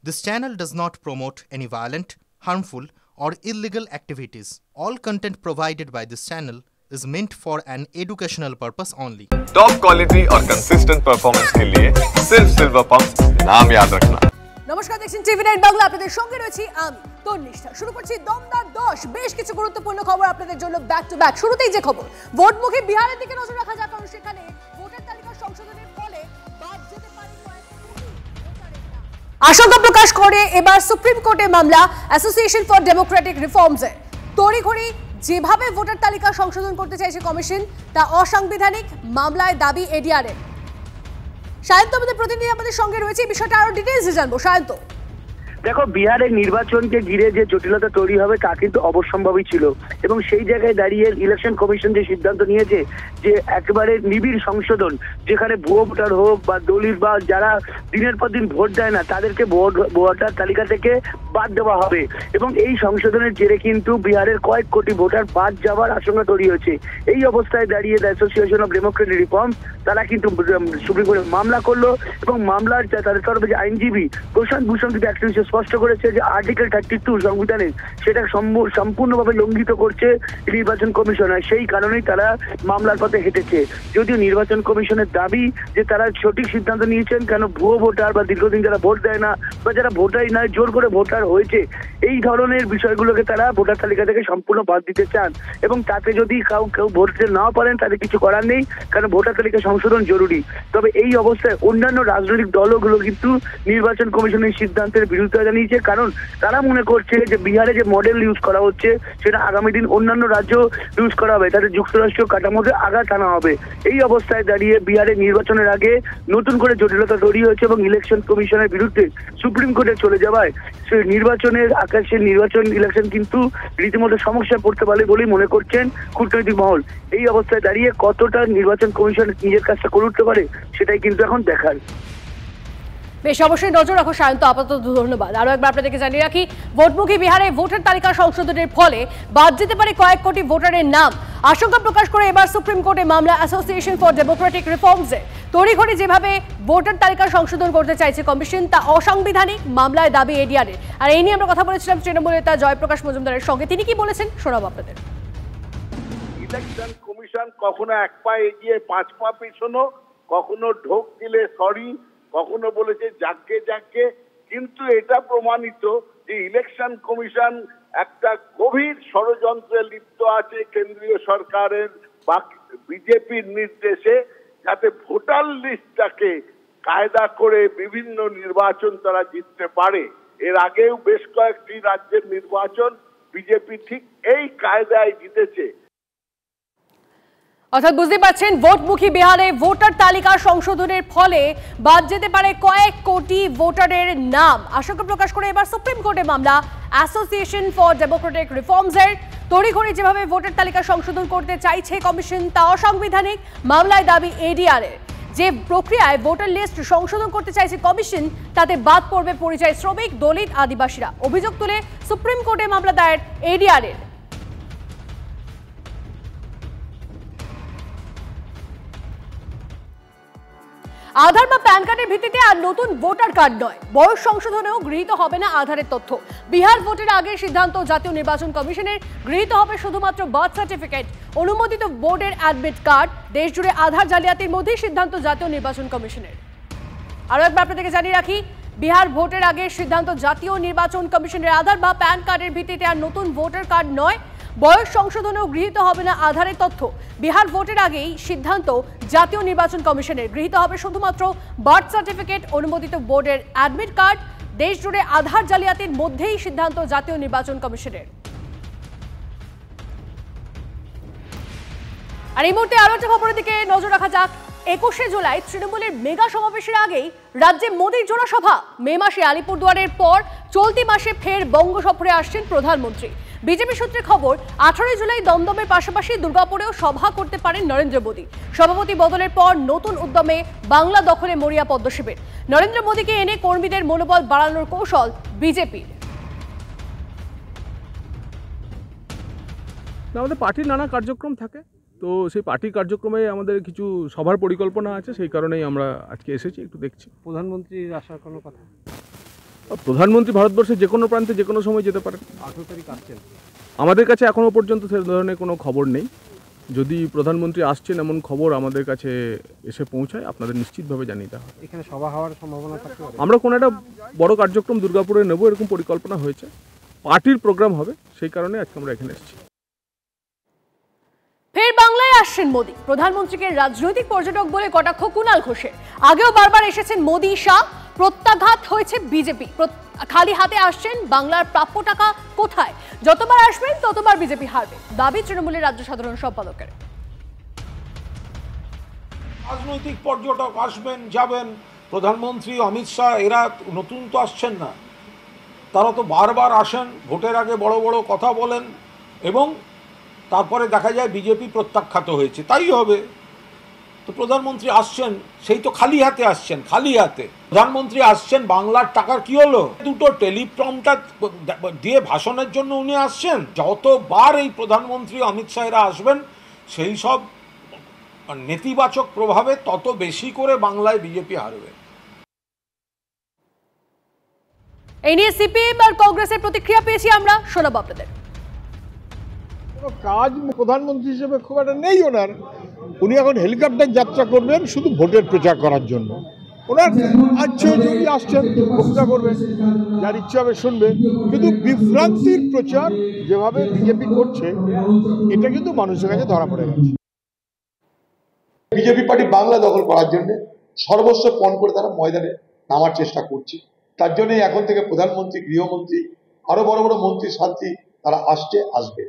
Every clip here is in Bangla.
This channel does not promote any violent, harmful, or illegal activities. All content provided by this channel is meant for an educational purpose only. Top quality और कंसिस्टेंट परफॉर्मेंस के लिए सिर्फ सिल्वर पंप नाम याद रखना। নমস্কার, দেখছেন টিভি9 বাংলা। আপনাদের সঙ্গে রয়েছি আমি তন্নিষ্ঠা। শুরু করছি দমদার 10। বেশ কিছু গুরুত্বপূর্ণ খবর আপনাদের জন্য ব্যাক টু ব্যাক। শুরুতেই যে খবর, ভোটমুখী বিহারের দিকে নজর রাখা যাক, কারণ সেখানে ভোটার তালিকা সংশোধনের ফলে বাদ যেতে পারে আশঙ্কা প্রকাশ করে এবার সুপ্রিম কোর্টে মামলা অ্যাসোসিয়েশন ফর ডেমোক্রেটিক রিফর্মসে। তড়িঘড়ি যেভাবে ভোটার তালিকা সংশোধন করতে চাইছে কমিশন, তা অসাংবিধানিক। মামলায় দাবি এডিআরের। সায়ন্ত আমাদের প্রতিনিধি আমাদের সঙ্গে রয়েছে, বিষয়টা আরো ডিটেইলসে জানবো। সায়ন্ত, দেখো, বিহারের নির্বাচনকে ঘিরে যে জটিলতা তৈরি হবে তা কিন্তু অবশ্যম্ভাবী ছিল, এবং সেই জায়গায় দাঁড়িয়ে ইলেকশন কমিশন যে সিদ্ধান্ত নিয়েছে যে একেবারে নিবিড় সংশোধন, যেখানে ভুয়ো ভোটার হোক বা দলিত বা যারা দিনের পর দিন ভোট দেয় না তাদেরকে ভোটার তালিকা থেকে বাদ দেওয়া হবে, এবং এই সংশোধনের জেরে কিন্তু বিহারের কয়েক কোটি ভোটার বাদ যাওয়ার আশঙ্কা তৈরি হয়েছে। এই অবস্থায় দাঁড়িয়ে the association of Democratic reforms তারা কিন্তু সুপ্রিম কোর্টে মামলা করলো, এবং মামলার তাদের তরফে যে আইনজীবী প্রশান্ত ভূষণ কিন্তু একটা বিষয় স্পষ্ট করেছে যে আর্টিকেল 32 সংবিধানের সেটা সম্পূর্ণভাবে লঙ্ঘিত করছে নির্বাচন কমিশন। সেই কারণেই তারা মামলার পথে হেঁটেছে। যদিও নির্বাচন কমিশনের দাবি যে তারা সঠিক সিদ্ধান্ত নিয়েছেন, কেন ভুয়ো ভোটার বা দীর্ঘদিন যারা ভোট দেয় না বা যারা ভোটারই নয় জোর করে ভোটার হয়েছে, এই ধরনের বিষয়গুলোকে তারা ভোটার তালিকা থেকে সম্পূর্ণ বাদ দিতে চান, এবং তাতে যদি কেউ ভোট দিতে নাও পারেন তাদের কিছু করার নেই, কারণ ভোটার তালিকা সংশোধন জরুরি। তবে এই অবস্থায় অন্যান্য রাজনৈতিক দলগুলো কিন্তু নির্বাচন কমিশনের সিদ্ধান্তের বিরোধিতা জানিয়েছে, কারণ তারা মনে করছে যে বিহারে যে মডেল ইউজ করা হচ্ছে সেটা আগামী দিন অন্যান্য রাজ্য ইউজ করা হবে, তাদের যুক্তরাষ্ট্রীয় কাঠামোতে আঘাত আনা হবে। এই অবস্থায় দাঁড়িয়ে বিহারে নির্বাচনের আগে নতুন করে জটিলতা তৈরি হয়েছে, এবং ইলেকশন কমিশনের বিরুদ্ধে সুপ্রিম কোর্টে চলে যাওয়ায় নির্বাচনের আকাশে ইলেকশন কিন্তু রীতিমতো সমস্যায় পড়তে পারে বলেই মনে করছেন কূটনৈতিক মহল। এই অবস্থায় দাঁড়িয়ে কতটা নির্বাচন কমিশন নিজের কাজটা করে উঠতে পারে সেটাই কিন্তু এখন দেখার। বেশ, অবশ্যই নজর রাখো সায়ন্ত। আপাতত ধন্যবাদ। আরো একবার আপনাদেরকে জানিয়ে রাখি, ভোটমুখী বিহারে ভোটার তালিকা সংশোধনের ফলে বাদ যেতে পারে কয়েক কোটি ভোটারের নাম। আশঙ্কা প্রকাশ করে এবার সুপ্রিম কোর্টে মামলা অ্যাসোসিয়েশন ফর ডেমোক্রেটিক রিফর্মসে। তড়িঘড়ি যেভাবে ভোটার তালিকা সংশোধন করতে চাইছে কমিশন, তা অসাংবিধানিক। মামলায় দাবি এডিআরের। আর এই নিয়ে আমরা কথা বলেছিলাম তৃণমূল নেতা জয়প্রকাশ মজুমদারের সঙ্গে। তিনি কি বলেছেন শোনাবো আপনাদের। ইলেকশন কমিশন কখনো এক পা এগিয়ে 5 পা পিছনো, কখনো ঢোক দিলে সরি, কখনো বলেছে যাকে যাকে, কিন্তু এটা প্রমাণিত যে ইলেকশন কমিশন একটা গভীর ষড়যন্ত্রে লিপ্ত আছে কেন্দ্রীয় সরকারের বা বিজেপির নির্দেশে, যাতে ভোটার লিস্টটাকে কায়দা করে বিভিন্ন নির্বাচন তারা জিততে পারে। এর আগেও বেশ কয়েকটি রাজ্যের নির্বাচন বিজেপি ঠিক এই কায়দায় জিতেছে। অর্থাৎ বুঝতে পারছেন, ভোটমুখী বিহারে ভোটার তালিকা সংশোধনের ফলে বাদ যেতে পারে কয়েক কোটি ভোটারের নাম। আশঙ্কা প্রকাশ করে এবার সুপ্রিম কোর্টে মামলা অ্যাসোসিয়েশন ফর ডেমোক্রেটিক রিফর্মসের। তড়িঘড়ি যেভাবে ভোটার তালিকা সংশোধন করতে চাইছে কমিশন, তা অসাংবিধানিক। মামলায় দাবি এডিআরের। যে প্রক্রিয়ায় ভোটার লিস্ট সংশোধন করতে চাইছে কমিশন, তাতে বাদ পড়বে পরিযায়ী শ্রমিক, দলিত, আদিবাসীরা। অভিযোগ তুলে সুপ্রিম কোর্টে মামলা দায়ের এডিআরের। আধার বা প্যান কার্ডের ভিত্তিতে আর নতুন ভোটার কার্ড নয়, বয়স সংশোধনেও গৃহীত হবে না আধারের তথ্য। বিহার ভোটের আগের সিদ্ধান্ত জাতীয় নির্বাচন কমিশনের। গৃহীত হবে শুধুমাত্র বার্থ সার্টিফিকেট, অনুমোদিত বোর্ডের অ্যাডমিট কার্ড। দেশ জুড়ে আধার জালিয়াতির মধ্যেই সিদ্ধান্ত জাতীয় নির্বাচন কমিশনের। আরও একবার আপনাদেরকে জানিয়ে রাখি, বিহার ভোটের আগের সিদ্ধান্ত জাতীয় নির্বাচন কমিশনের। আধার বা প্যান কার্ডের ভিত্তিতে আর নতুন ভোটার কার্ড নয়, বয়স সংশোধনেও গৃহীত হবে না আধারের তথ্য। বিহার ভোটের আগেই সিদ্ধান্ত জাতীয় নির্বাচন কমিশনের। গৃহীত হবে শুধুমাত্র বার্থ সার্টিফিকেট, অনুমোদিত বোর্ডের অ্যাডমিট কার্ড। দেশ জুড়ে আধার জালিয়াতির মধ্যেই সিদ্ধান্ত জাতীয় নির্বাচন কমিশনের। আর এই মুহূর্তে আরো একটা খবরের দিকে নজর রাখা যাক। 21শে জুলাই তৃণমূলের মেগা সমাবেশের আগেই রাজ্যে মোদীর জোড়া সভা। মে মাসে আলিপুরদুয়ারের পর চলতি মাসে ফের বঙ্গ সফরে আসছেন প্রধানমন্ত্রী। বিজেপি সূত্রে খবর, 18 জুলাই দমদমের পাশাপাশি দুর্গাপুরেও সভা করতে পারেন নরেন্দ্র মোদী। সভাপতি বদলের পর নতুন উদ্যমে বাংলা দখলে মরিয়া পদ্ম শিবির। নরেন্দ্র মোদীকে এনে কর্মীদের মনোবল বাড়ানোর কৌশল বিজেপির। আমাদের পার্টির নানা কার্যক্রম থাকে, তো সেই পার্টি কার্যক্রমে আমাদের কিছু সভার পরিকল্পনা আছে, সেই কারণেই আমরা আজকে এসেছি, একটু দেখছি। প্রধানমন্ত্রীর আসার কোনো কথা? প্রধানমন্ত্রী ভারতবর্ষের যে কোনো প্রান্তে যে কোনো সময় যেতে পারেন। 18 তারিখ আসছেন? আমাদের কাছে এখনও পর্যন্ত সে ধরনের কোনো খবর নেই। যদি প্রধানমন্ত্রী আসছেন এমন খবর আমাদের কাছে এসে পৌঁছায় আপনাদের নিশ্চিতভাবে জানিয়ে দেওয়া হবে। এখানে সভা হওয়ার সম্ভাবনা থাকতে পারে? আমরা কোনো একটা বড় কার্যক্রম দুর্গাপুরে নেব এরকম পরিকল্পনা হয়েছে, পার্টির প্রোগ্রাম হবে, সেই কারণে আজকে আমরা এখানে এসেছি। ফের বাংলায় আসছেন মোদী। প্রধানমন্ত্রীকে রাজনৈতিক পর্যটক বলে কটাক্ষ কুণাল ঘোষের। আগেও বারবার এসেছেন মোদী শাহ, প্রত্যাঘাত হয়েছে বিজেপি। খালি হাতে আসছেন, বাংলার প্রাপ্য টাকা কোথায়? যতবার আসবেন ততবার বিজেপি হারবে, দাবি তৃণমূলের রাজ্য সাধারণ সম্পাদকের। রাজনৈতিক পর্যটক আসবেন যাবেন, প্রধানমন্ত্রী অমিত শাহ এরা নতুন তো আসছেন না, তারা তো বারবার আসেন, ভোটের আগে বড় বড় কথা বলেন এবং তারপরে দেখা যায় বিজেপি প্রত্যাখ্যাত হয়েছে। তাই হবে তো, প্রধানমন্ত্রী আসছেন সেই তো খালি হাতে আসছেন, খালি হাতে। প্রধানমন্ত্রী আসছেন, বাংলার টাকার কি হলো? দুটো টেলিপ্রম্পটার দিয়ে ভাষণের জন্য উনি আসছেন। যতবার এই প্রধানমন্ত্রী অমিত শাহরা আসবেন সেই সব নেতিবাচক প্রভাবে তত বেশি করে বাংলায় বিজেপি হারবে। এই নিয়ে সিপিএম আর কংগ্রেসের প্রতিক্রিয়া পেয়েছি আমরা, শোনাবো আপনাদের। কাজ প্রধানমন্ত্রী হিসেবে খুব একটা নেই ওনার। উনি এখন হেলিকপ্টার যাত্রা করবেন শুধু ভোটের প্রচার করার জন্য। ওনার আচ্ছা যদি আসছেন বক্তৃতা করবেন, যার ইচ্ছা হবে শুনবে, কিন্তু বিভ্রান্তির প্রচার যেভাবে বিজেপি করছে এটা কিন্তু মানুষের কাছে ধরা পড়ে গেছে। বিজেপি পার্টি বাংলা দখল করার জন্য সর্বস্ব পণ করে তারা ময়দানে নামার চেষ্টা করছে। তার জন্যই এখন থেকে প্রধানমন্ত্রী, গৃহমন্ত্রী, আরো বড় বড় মন্ত্রী শান্তি তারা আসবে।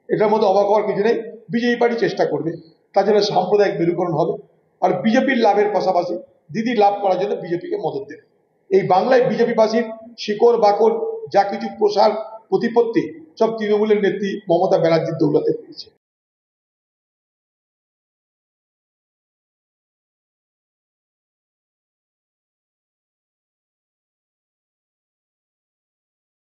এটার মধ্যে অবাক হওয়ার কিছু নেই। বিজেপি পার্টি চেষ্টা করবে, তার জন্য সাম্প্রদায়িক মেরুকরণ হবে, আর বিজেপির লাভের পাশাপাশি দিদি লাভ করার জন্য বিজেপিকে মদত দেবে। এই বাংলায় বিজেপি বাসীর শিকড় বাকড় যা কিছু প্রসার প্রতিপত্তি সব তৃণমূলের নেত্রী মমতা ব্যানার্জির দৌলতে পেয়েছে।